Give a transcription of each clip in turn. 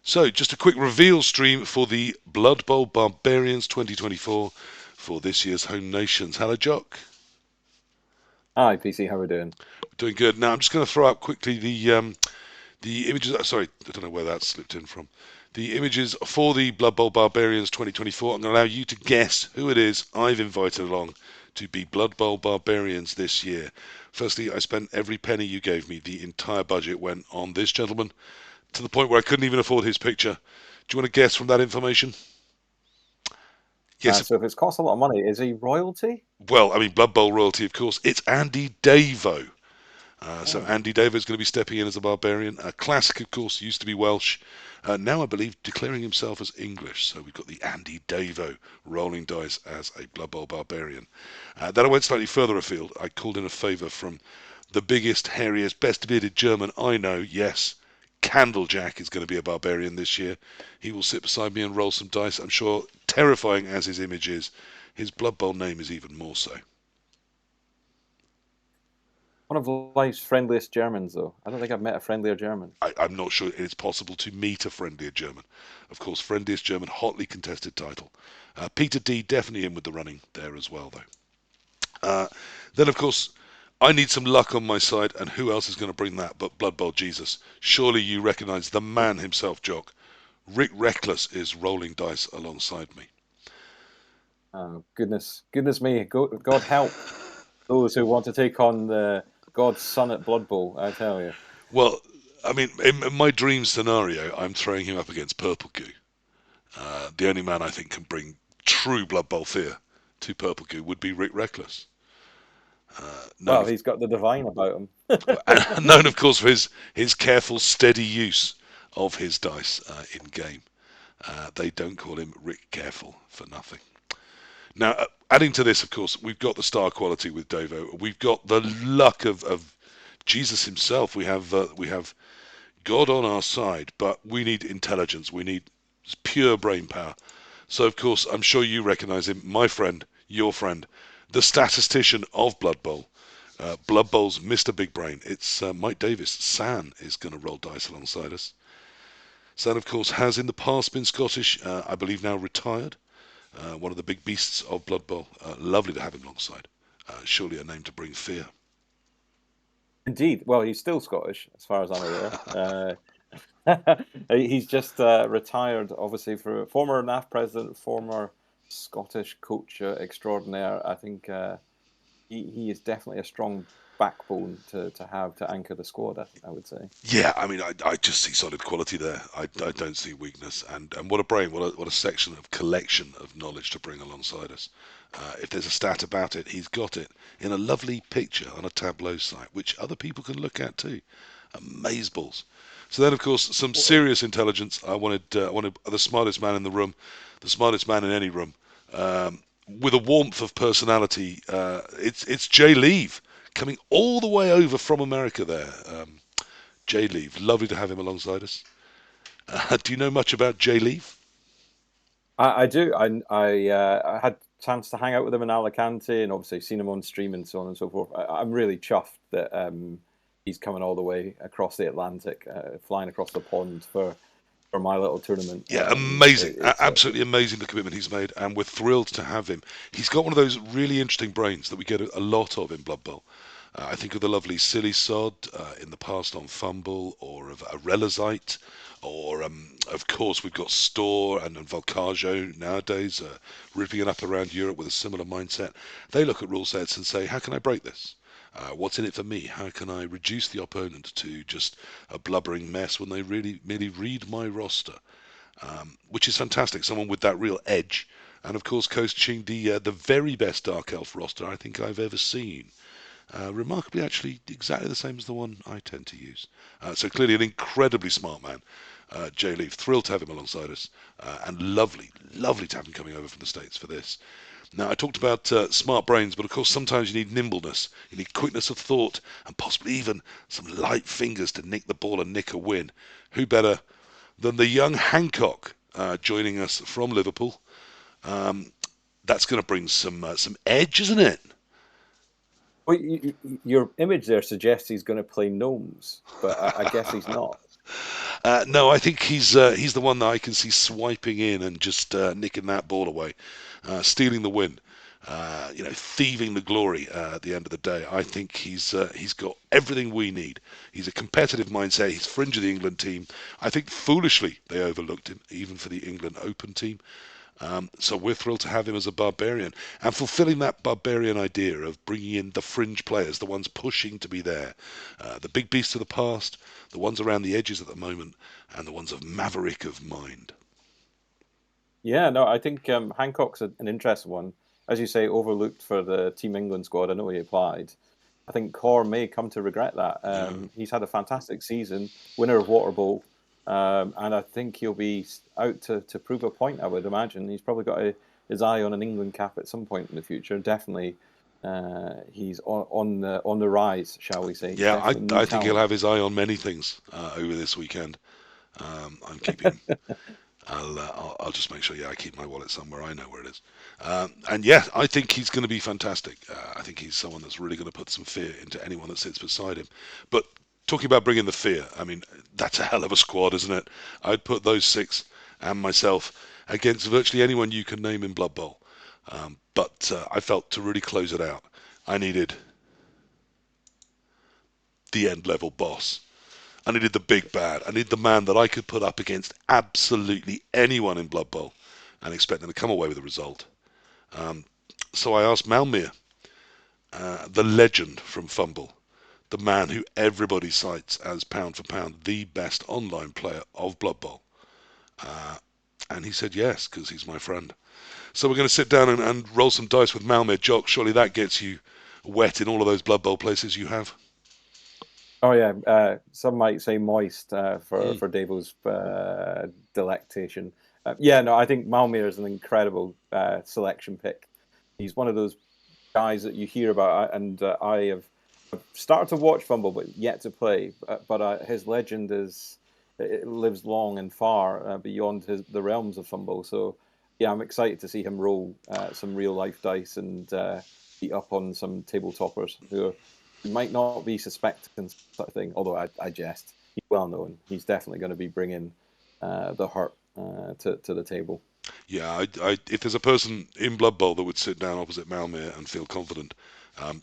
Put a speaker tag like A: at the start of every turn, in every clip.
A: So, just a quick reveal stream for the Blood Bowl Barbarians 2024 for this year's home nations. Hello, Jock.
B: Hi, PC, how are we doing?
A: Doing good. Now, I'm just going to throw up quickly the images. Sorry, I don't know where that slipped in from. The images for the Blood Bowl Barbarians 2024. I'm going to allow you to guess who it is I've invited along to be Blood Bowl Barbarians this year. Firstly, I spent every penny you gave me. The entire budget went on this gentleman to the point where I couldn't even afford his picture. Do you want to guess from that information? Yes,
B: So if it's cost a lot of money, is he royalty?
A: well, I mean, Blood Bowl royalty, of course. It's Andy Davo. So
B: Oh,
A: Andy Davo is going to be stepping in as a barbarian. Classic, of course, used to be Welsh. Now, I believe, declaring himself as English. So we've got the Andy Davo rolling dice as a Blood Bowl barbarian. Then I went slightly further afield. I called in a favour from the biggest, hairiest, best bearded German I know. Yes, Candlejack is going to be a barbarian this year. He will sit beside me and roll some dice. I'm sure, terrifying as his image is, his Blood Bowl name is even more so.
B: one of life's friendliest Germans, though. I don't think I've met a friendlier German.
A: I'm not sure it's possible to meet a friendlier German. Of course, friendliest German, hotly contested title. Peter D definitely in with the running there as well, though. Then, of course, I need some luck on my side, and who else is going to bring that but Blood Bowl Jesus? Surely you recognise the man himself, Jock. Rick Reckless is rolling dice alongside me.
B: Goodness me, God help those who want to take on the God's son at Blood Bowl, I tell you.
A: Well, I mean, in my dream scenario, I'm throwing him up against Purple Goo. The only man I think can bring true Blood Bowl fear to Purple Goo would be Rick Reckless. Known
B: Well,
A: of
B: he's got the divine about him.
A: known of course for his careful, steady use of his dice in game. They don't call him Rick Careful for nothing. Now, adding to this, of course, we've got the star quality with Dovo. We've got the luck of Jesus himself. We have God on our side, but we need intelligence. We need pure brain power. So, of course, I'm sure you recognise him, my friend, your friend, the statistician of Blood Bowl. Blood Bowl's Mr. Big Brain. It's Mike Davis. San is going to roll dice alongside us. San, of course, has in the past been Scottish. I believe now retired. One of the big beasts of Blood Bowl. Lovely to have him alongside. Surely a name to bring fear.
B: Indeed. Well, he's still Scottish, as far as I'm aware. He's just retired, obviously, for former NAF president, former Scottish coach extraordinaire. I think he is definitely a strong backbone to have to anchor the squad, I would say.
A: Yeah, I mean, I just see solid quality there. I don't see weakness, and what a brain, what a section of collection of knowledge to bring alongside us. If there's a stat about it, he's got it in a lovely picture on a Tableau site, which other people can look at too. Amazeballs. So then, of course, some serious intelligence. I wanted the smartest man in the room, the smartest man in any room, with a warmth of personality. It's Jay Leave coming all the way over from America there. Jay Leave, lovely to have him alongside us. Do you know much about Jay Leave?
B: I do. I had a chance to hang out with him in Alicante, and obviously seen him on stream and so on and so forth. I'm really chuffed that he's coming all the way across the Atlantic, flying across the pond for my little tournament.
A: Yeah, amazing,
B: It's
A: absolutely amazing the commitment he's made, and we're thrilled to have him. He's got one of those really interesting brains that we get a lot of in Blood Bowl. I think of the lovely Silly Sod in the past on Fumble, or of Arelazite, or of course we've got Store and Volcajo nowadays, ripping it up around Europe with a similar mindset. They look at rule sets and say, how can I break this? What's in it for me? How can I reduce the opponent to just a blubbering mess when they really merely read my roster? Which is fantastic. Someone with that real edge, and of course coaching the very best Dark Elf roster I think I've ever seen. Remarkably, actually, exactly the same as the one I tend to use. So clearly, an incredibly smart man. Jay Leaf, thrilled to have him alongside us, and lovely, lovely to have him coming over from the States for this. Now, I talked about smart brains, but of course, sometimes you need nimbleness, you need quickness of thought, and possibly even some light fingers to nick the ball and nick a win. Who better than the young Hancock joining us from Liverpool? Um, that's going to bring some edge, isn't it?
B: well, your image there suggests he's going to play gnomes, but I guess he's not.
A: No, I think he's the one that I can see swiping in and just nicking that ball away, stealing the win. Thieving the glory at the end of the day. I think he's got everything we need. He's a competitive mindset. He's fringe of the England team. I think foolishly they overlooked him, even for the England Open team. So we're thrilled to have him as a barbarian and fulfilling that barbarian idea of bringing in the fringe players, the ones pushing to be there, the big beasts of the past, the ones around the edges at the moment, and the ones of maverick of mind.
B: Yeah, no, I think Hancock's an interesting one. As you say, overlooked for the Team England squad. I know he applied. I think Corr may come to regret that.
A: Yeah.
B: He's had a fantastic season, winner of Water Bowl, and I think he'll be out to prove a point, I would imagine. He's probably got his eye on an England cap at some point in the future. Definitely, he's on the rise, shall we say. He's
A: Yeah,
B: definitely new
A: I think he'll
B: talent.
A: have his eye on many things over this weekend. I'm keeping. I'll just make sure. Yeah, I keep my wallet somewhere. I know where it is. And yeah, I think he's going to be fantastic. I think he's someone that's really going to put some fear into anyone that sits beside him. But talking about bringing the fear, I mean, that's a hell of a squad, isn't it? I'd put those six and myself against virtually anyone you can name in Blood Bowl. But I felt to really close it out, I needed the end level boss. I needed the big bad. I needed the man that I could put up against absolutely anyone in Blood Bowl and expect them to come away with a result. Um, so I asked Malmir, the legend from Fumble, the man who everybody cites as pound for pound the best online player of Blood Bowl. Uh, and he said yes, because he's my friend. So we're going to sit down and roll some dice with Malmir. Jock, surely that gets you wet in all of those Blood Bowl places you have.
B: Oh yeah, some might say moist for
A: Mm.
B: for Davo's delectation. Yeah, no, I think Malmir is an incredible selection pick. He's one of those guys that you hear about, and I have started to watch Fumble, but yet to play. But his legend is it lives long and far beyond the realms of Fumble. So yeah, I'm excited to see him roll some real life dice and beat up on some table toppers who might not be suspecting such a thing. Although I jest, he's well known. He's definitely going to be bringing the hurt to the table.
A: Yeah, if there's a person in Blood Bowl that would sit down opposite Malmir and feel confident,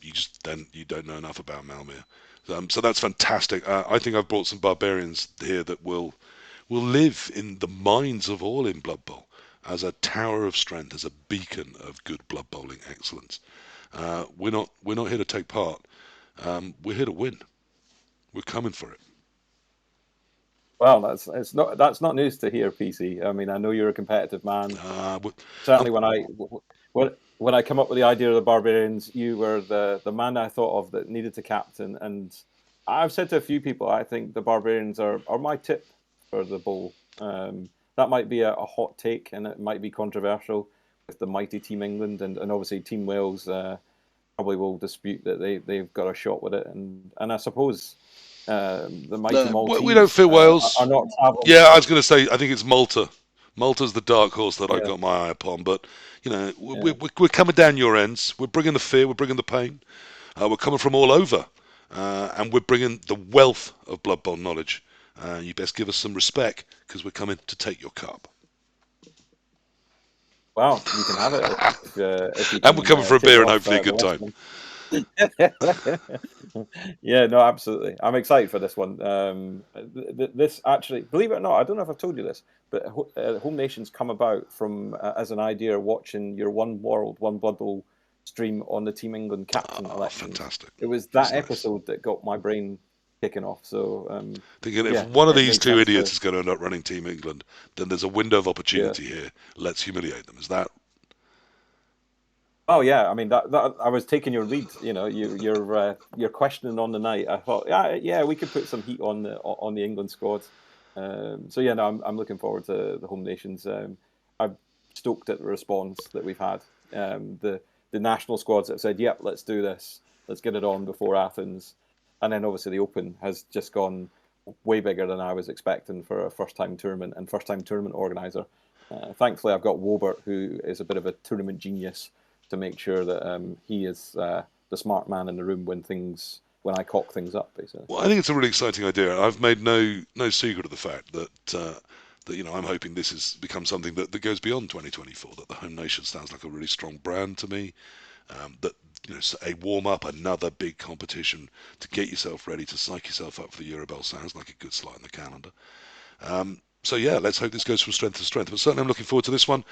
A: you don't know enough about Malmir. So that's fantastic. I think I've brought some barbarians here that will live in the minds of all in Blood Bowl as a tower of strength, as a beacon of good Blood Bowling excellence. We're not here to take part. We're here to win. We're coming for it.
B: Well, that's not news to hear, PC. I mean, I know you're a competitive man.
A: Uh, we-
B: Certainly, when I come up with the idea of the Barbarians, you were the man I thought of that needed to captain. And I've said to a few people, I think the Barbarians are my tip for the bowl. That might be a hot take, and it might be controversial with the mighty Team England and obviously Team Wales. Probably will dispute that they've got a shot with it, and I suppose the mighty
A: no, we don't
B: Maltese
A: fear
B: are
A: Wales.
B: not travelling.
A: Yeah, I was going to say, I think it's Malta. Malta's the dark horse that I've
B: Yeah,
A: got my eye upon. But,
B: yeah.
A: we're coming down your ends. We're bringing the fear, we're bringing the pain. We're coming from all over. And we're bringing the wealth of Blood Bowl knowledge. You best give us some respect because we're coming to take your cup.
B: Well, you can have it if you
A: And we're
B: can
A: coming for a
B: take
A: beer and
B: off
A: hopefully a
B: the
A: good
B: last
A: time.
B: one. Yeah, no, absolutely. I'm excited for this one. This actually, believe it or not, I don't know if I've told you this, but Home Nations come about from as an idea watching your One World, One Blood Bowl stream on the Team England captain
A: Oh,
B: elections.
A: fantastic.
B: It was
A: That's
B: that
A: nice.
B: episode that got my brain kicking off. So
A: Thinking if
B: yeah,
A: one of
B: it
A: these
B: made
A: two
B: sense
A: idiots
B: to
A: is going to end up running Team England, then there's a window of
B: yeah.
A: opportunity here. Let's humiliate them. Is that?
B: Oh yeah, I mean that I was taking your lead. You know, you're questioning on the night. I thought, yeah, we could put some heat on the England squad. So yeah, no, I'm looking forward to the home nations. I'm stoked at the response that we've had. The national squads that have said, "Yep, let's do this. Let's get it on before Athens," and then obviously the Open has just gone way bigger than I was expecting for a first time tournament and first time tournament organizer. Thankfully, I've got Wobert, who is a bit of a tournament genius to make sure that he is the smart man in the room when things when I cock things up, basically.
A: Well, I think it's a really exciting idea. I've made no secret of the fact that I'm hoping this has become something that goes beyond 2024. That the Home Nation sounds like a really strong brand to me. That a warm up, another big competition to get yourself ready to psych yourself up for the Eurobell sounds like a good slot in the calendar. So yeah, let's hope this goes from strength to strength. But certainly I'm looking forward to this one,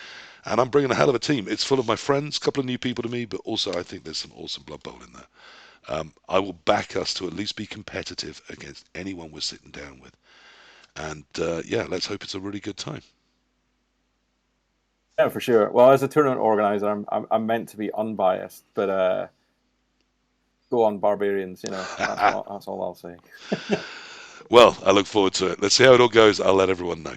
A: and I'm bringing a hell of a team. It's full of my friends, a couple of new people to me, but also I think there's some awesome Blood Bowl in there. I will back us to at least be competitive against anyone we're sitting down with. And yeah, let's hope it's a really good time.
B: Yeah, for sure. Well, as a tournament organizer, I'm meant to be unbiased, but go on, Barbarians. That's all I'll say.
A: Well, I look forward to it. Let's see how it all goes. I'll let everyone know.